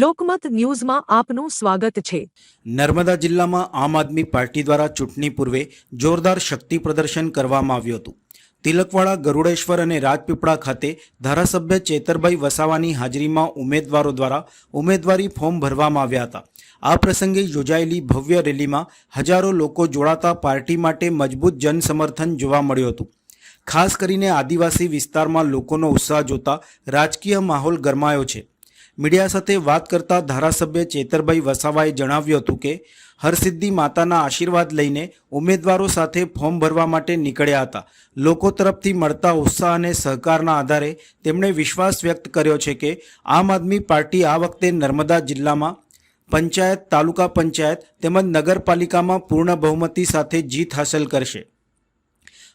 લોકમત ન્યૂઝમાં આપનું સ્વાગત છે। નર્મદા જિલ્લામાં આમ આદમી પાર્ટી દ્વારા ચૂંટણી પૂર્વે જોરદાર શક્તિ પ્રદર્શન કરવામાં આવ્યું હતું। તિલકવાડા, ગરુડેશ્વર અને રાજપીપળા ખાતે ધારાસભ્ય ચેતરભાઈ વસાવાની હાજરીમાં ઉમેદવારો દ્વારા ઉમેદવારી ફોર્મ ભરવામાં આવ્યા હતા। આ પ્રસંગે યોજાયેલી ભવ્ય રેલીમાં હજારો લોકો જોડાતા પાર્ટી માટે મજબૂત જનસમર્થન જોવા મળ્યું હતું। ખાસ કરીને આદિવાસી વિસ્તારમાં લોકોનો ઉત્સાહ જોતા રાજકીય માહોલ ગરમાયો છે। મીડિયા સાથે વાત કરતા ધારાસભ્ય ચેતરભાઈ વસાવાએ જણાવ્યું હતું કે હરસિદ્ધિ માતાના આશીર્વાદ લઈને ઉમેદવારો સાથે ફોર્મ ભરવા માટે નીકળ્યા હતા। લોકો તરફથી મળતા ઉત્સાહ અને સહકારના આધારે તેમણે વિશ્વાસ વ્યક્ત કર્યો છે કે આમ આદમી પાર્ટી આ વખતે નર્મદા જિલ્લામાં પંચાયત, તાલુકા પંચાયત તેમજ નગરપાલિકામાં પૂર્ણ બહુમતી સાથે જીત હાંસલ કરશે।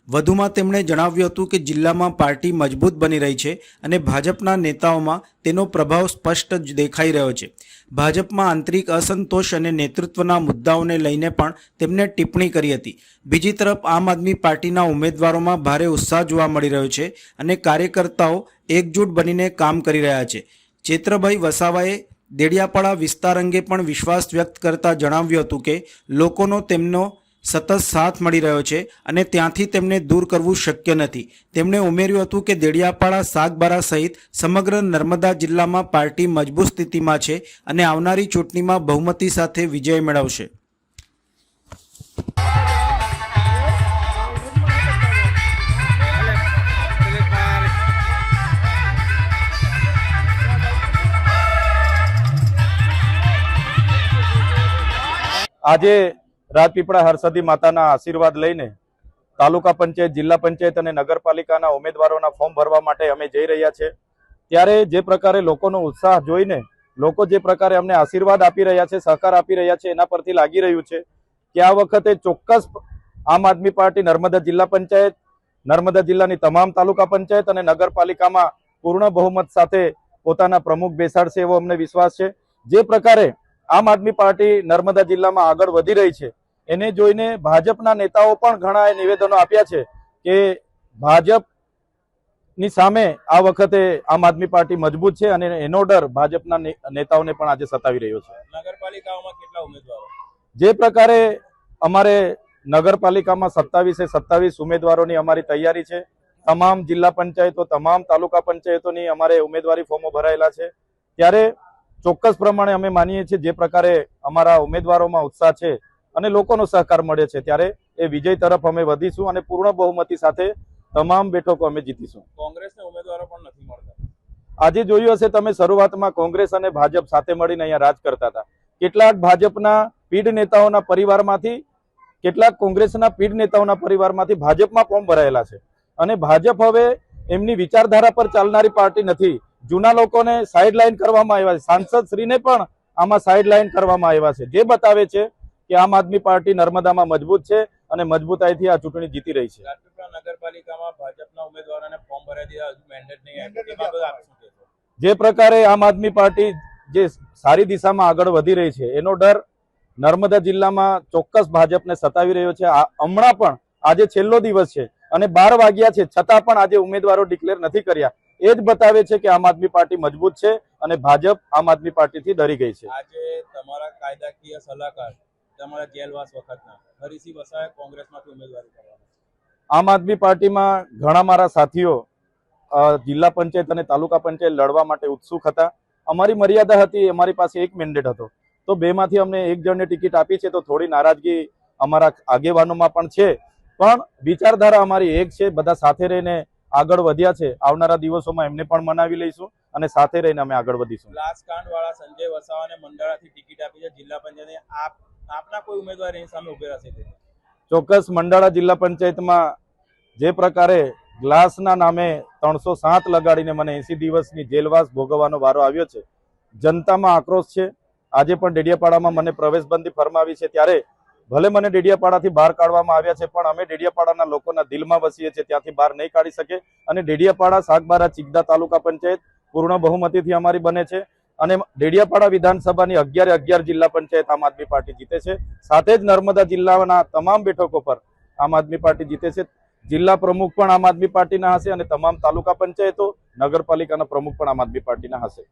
વધુમાં તેમણે જણાવ્યું હતું કે જિલ્લામાં પાર્ટી મજબૂત બની રહી છે અને ભાજપના નેતાઓમાં તેનો પ્રભાવ સ્પષ્ટ દેખાઈ રહ્યો છે। ભાજપમાં આંતરિક અસંતોષ અને નેતૃત્વના મુદ્દાઓને લઈને પણ તેમણે ટિપ્પણી કરી હતી। બીજી તરફ આમ આદમી પાર્ટીના ઉમેદવારોમાં ભારે ઉત્સાહ જોવા મળી રહ્યો છે અને કાર્યકર્તાઓ એકજૂટ બનીને કામ કરી રહ્યા છે। ચેતરભાઈ વસાવાએ દેડિયાપાડા વિસ્તાર અંગે પણ વિશ્વાસ વ્યક્ત કરતા જણાવ્યું હતું કે લોકોનો તેમનો સતત સાથ મળી રહ્યો છે અને ત્યાંથી તેમને દૂર કરવું શક્ય નથી। તેમણે ઉમેર્યું હતું કે દેડિયાપાડા, સાગબારા સહિત સમગ્ર નર્મદા જિલ્લામાં પાર્ટી મજબૂત સ્થિતિમાં છે અને આવનારી ચૂંટણીમાં બહુમતી સાથે વિજય મેળવશે। આજે રાજપીપળા હરસિદ્ધિ માતાના આશીર્વાદ લઈને તાલુકા પંચાયત, જિલ્લા પંચાયત અને નગરપાલિકાના ઉમેદવારોના ફોર્મ ભરવા માટે અમે જઈ રહ્યા છે। ત્યારે જે પ્રકારે લોકોનો ઉત્સાહ જોઈને લોકો જે પ્રકારે અમને આશીર્વાદ આપી રહ્યા છે, સહકાર આપી રહ્યા છે, એના પરથી લાગી રહ્યું છે કે આ વખતે ચોક્કસ આમ આદમી પાર્ટી નર્મદા જિલ્લા પંચાયત, નર્મદા જિલ્લાની તમામ તાલુકા પંચાયત અને નગરપાલિકામાં પૂર્ણ બહુમત સાથે પોતાના પ્રમુખ બેસાડશે એવો અમને વિશ્વાસ છે। જે પ્રકારે આમ આદમી પાર્ટી નર્મદા જિલ્લામાં આગળ વધી રહી છે એને જોઈને ભાજપના નેતાઓ પણ ઘણા નિવેદનો આપ્યા છે કે ભાજપની સામે આ વખતે આમ આદમી પાર્ટી મજબૂત છે અને એનો ડર ભાજપના નેતાઓને પણ આજે સતાવી રહ્યો છે। નગરપાલિકાઓમાં કેટલા ઉમેદવારો? જે પ્રકારે અમારે નગરપાલિકામાં 27 ઉમેદવારોની અમારી તૈયારી છે। તમામ જિલ્લા પંચાયતો, તમામ તાલુકા પંચાયતોની અમારે ઉમેદવારી ફોર્મો ભરાયેલા છે। ત્યારે ચોક્કસ પ્રમાણે અમે માનીએ છીએ જે પ્રકારે અમારા ઉમેદવારોમાં ઉત્સાહ છે અને લોકોનો સહકાર મળે છે ત્યારે એ વિજય તરફ અમે વધીશું અને પૂર્ણ બહુમતી સાથે તમામ બેઠકો અમે જીતીશું। કોંગ્રેસના ઉમેદવારો પણ નથી મળતા। આજે જોયું હશે તમે, શરૂઆતમાં કોંગ્રેસ અને ભાજપ સાથે મળીને અહીંયા રાજ કરતા હતા। કેટલાક ભાજપના પીઢ નેતાઓના પરિવારમાંથી, કેટલાક કોંગ્રેસના પીઢ નેતાઓના પરિવારમાંથી ભાજપમાં ફોર્મ ભરાયેલા છે અને ભાજપ હવે એમની વિચારધારા પર ચાલનારી પાર્ટી નથી। જૂના લોકોને સાઇડલાઇન કરવામાં આવ્યા છે, સાંસદ શ્રીને પણ આમાં સાઇડલાઇન કરવામાં આવ્યા છે, જે બતાવે છે કે આમ આદમી પાર્ટી નર્મદામાં મજબૂત છે અને મજબૂતાઈથી આ ચૂંટણી જીતી રહી છે। રાજપીપળા નગરપાલિકામાં ભાજપના ઉમેદવારોને ફોર્મ ભરાઈ દીધા, હજુ મેન્ડેટ નહીં આવ્યું, એ બાબતે આપ શું કહેશો? જે પ્રકારે આમ આદમી પાર્ટી જે સારી દિશામાં આગળ વધી રહી છે એનો ડર નર્મદા જિલ્લામાં ચોક્કસ ભાજપને સતાવી રહ્યો છે। હમણાં પણ આજે છેલ્લો દિવસ છે અને 12 વાગ્યા છે છતાં પણ આજે ઉમેદવારો ડિક્લેર નથી કર્યા। એ જ બતાવે છે કે આમ આદમી પાર્ટી મજબૂત છે અને ભાજપ આમ આદમી પાર્ટીથી ડરી ગઈ છે। આજે તમારા કાયદાકીય સલાહકાર, તમારા જેલવાસ વખતના હરીસિંહ વસાવાએ કોંગ્રેસમાંથી ઉમેદવારી કરવાની। આમ આદમી પાર્ટીમાં ઘણા મારા સાથીઓ જિલ્લા પંચાયત અને તાલુકા પંચાયત લડવા માટે ઉત્સુક હતા। અમારી મર્યાદા હતી, અમારી પાસે એક મેન્ડેટ હતો, તો બેમાંથી અમને એક જણને ટિકિટ આપી છે, તો થોડી નારાજગી અમારા આગેવાનોમાં પણ છે, પણ વિચારધારા અમારી એક છે। બધા સાથે રહીને આગળ વધ્યા છે। આવનારા દિવસોમાં એમને પણ મનાવી લઈશું અને સાથે રહીને અમે આગળ વધીશું। લાસકાંડ વાળા સંજય વસાવાને મંડાળાથી ટિકિટ આપી છે જિલ્લા પંચાયતની, આપના કોઈ ઉમેદવાર એની સામે ઉભી રહેશે? ચોક્કસ મંડાળા જિલ્લા પંચાયતમાં જે પ્રકારે ગ્લાસના નામે 307 લગાડીને મને 80 દિવસની જેલવાસ ભોગવવાનો વારો આવ્યો છે, જનતામાં આક્રોશ છે। આજે પણ ડેડિયાપાડામાં મને પ્રવેશબંધી ફરમાવી છે, ત્યારે ભલે મને ડેડિયાપાડાથી બહાર કાઢવામાં આવ્યા છે પણ અમે ડેડિયાપાડાના લોકોના દિલમાં વસીએ છીએ, ત્યાંથી બહાર નહીં કાઢી શકે અને ડેડિયાપાડા, સાગબારા, ચિગદા તાલુકા પંચાયત પૂર્ણ બહુમતીથી અમારી બને છે અને ડેડિયાપાડા વિધાનસભાની 11 જિલ્લા પંચાયત આમ આદમી પાર્ટી જીતે છે। સાથે જ નર્મદા જિલ્લાના તમામ બેઠકો પર આમ આદમી પાર્ટી જીતે છે। જિલ્લા પ્રમુખ પણ આમ આદમી પાર્ટીના હશે અને તમામ તાલુકા પંચાયતો, નગરપાલિકાના પ્રમુખ પણ આમ આદમી પાર્ટીના હશે।